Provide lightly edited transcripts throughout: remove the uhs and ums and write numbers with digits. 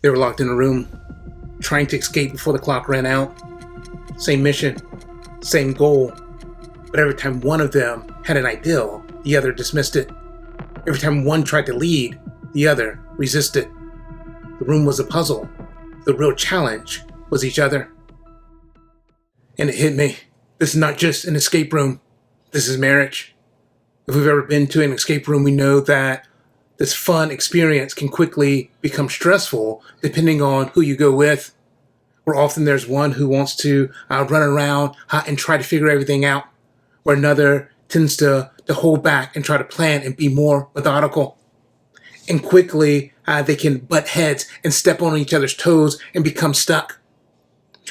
They were locked in a room, trying to escape before the clock ran out. Same mission, same goal, but every time one of them had an ideal, the other dismissed it. Every time one tried to lead, the other resisted. The room was a puzzle. The real challenge was each other. And it hit me. This is not just an escape room. This is marriage. If we've ever been to an escape room, we know that this fun experience can quickly become stressful depending on who you go with. Where often there's one who wants to run around and try to figure everything out, where another tends to hold back and try to plan and be more methodical. And quickly they can butt heads and step on each other's toes and become stuck.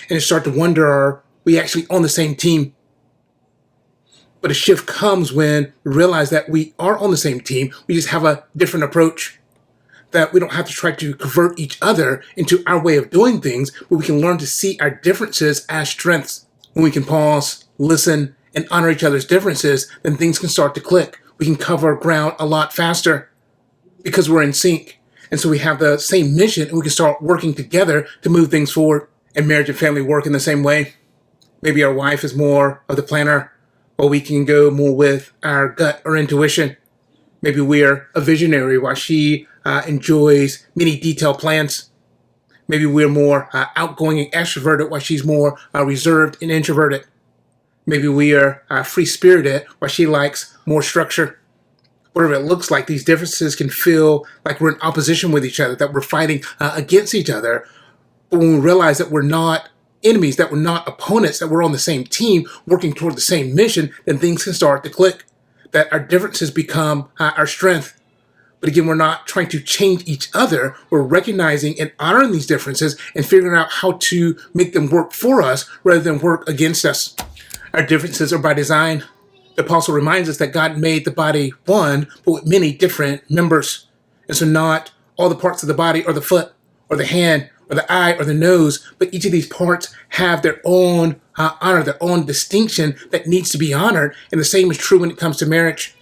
And you start to wonder, are we actually on the same team? But a shift comes when we realize that we are on the same team. We just have a different approach. That we don't have to try to convert each other into our way of doing things, but we can learn to see our differences as strengths. When we can pause, listen, and honor each other's differences, then things can start to click. We can cover ground a lot faster because we're in sync. And so we have the same mission, and we can start working together to move things forward. And marriage and family work in the same way. Maybe our wife is more of the planner, or we can go more with our gut or intuition. Maybe we're a visionary while she enjoys many detailed plans. Maybe we're more outgoing and extroverted while she's more reserved and introverted. Maybe we are free-spirited while she likes more structure. Whatever it looks like, these differences can feel like we're in opposition with each other, that we're fighting against each other. But when we realize that we're not enemies, that we're not opponents, that we're on the same team, working toward the same mission, then things can start to click. That our differences become our strength. But again, we're not trying to change each other. We're recognizing and honoring these differences and figuring out how to make them work for us rather than work against us. Our differences are by design. The apostle reminds us that God made the body one, but with many different members. And so not all the parts of the body are the foot or the hand or the eye or the nose, but each of these parts have their own honor, their own distinction that needs to be honored. And the same is true when it comes to marriage,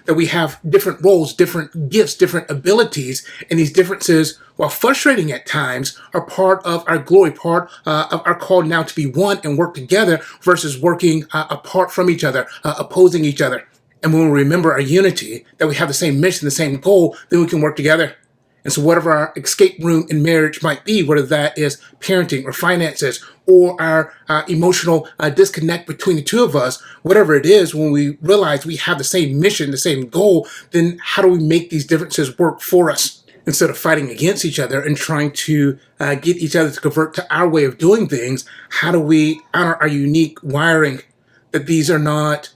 that we have different roles, different gifts, different abilities, and these differences, while frustrating at times, are part of our glory, part of our call now to be one and work together versus working apart from each other, opposing each other. And when we remember our unity, that we have the same mission, the same goal, then we can work together. And so whatever our escape room in marriage might be, whether that is parenting or finances or our emotional disconnect between the two of us, whatever it is, when we realize we have the same mission, the same goal, then how do we make these differences work for us? Instead of fighting against each other and trying to get each other to convert to our way of doing things, how do we honor our unique wiring? That these are not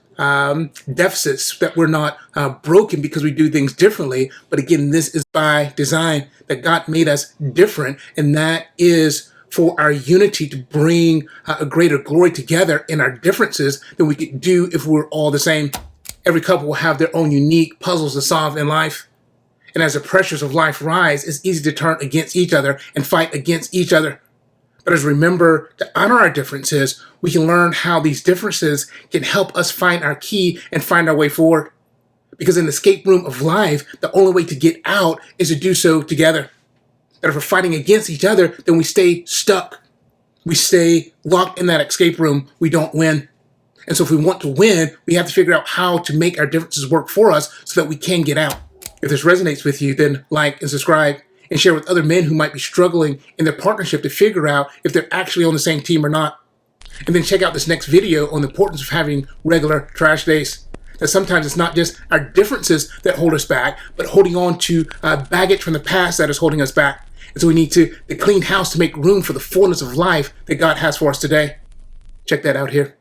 deficits, that we're not broken because we do things differently. But again, this is by design, that God made us different, and that is for our unity to bring a greater glory together in our differences than we could do if we're all the same. Every couple will have their own unique puzzles to solve in life. And as the pressures of life rise, it's easy to turn against each other and fight against each other. But as we remember to honor our differences, we can learn how these differences can help us find our key and find our way forward. Because in the escape room of life, the only way to get out is to do so together. That if we're fighting against each other, then we stay stuck. We stay locked in that escape room. We don't win. And so if we want to win, we have to figure out how to make our differences work for us so that we can get out. If this resonates with you, then like and subscribe and share with other men who might be struggling in their partnership to figure out if they're actually on the same team or not. And then check out this next video on the importance of having regular trash days. That sometimes it's not just our differences that hold us back, but holding on to baggage from the past that is holding us back. And so we need to clean house to make room for the fullness of life that God has for us today. Check that out here.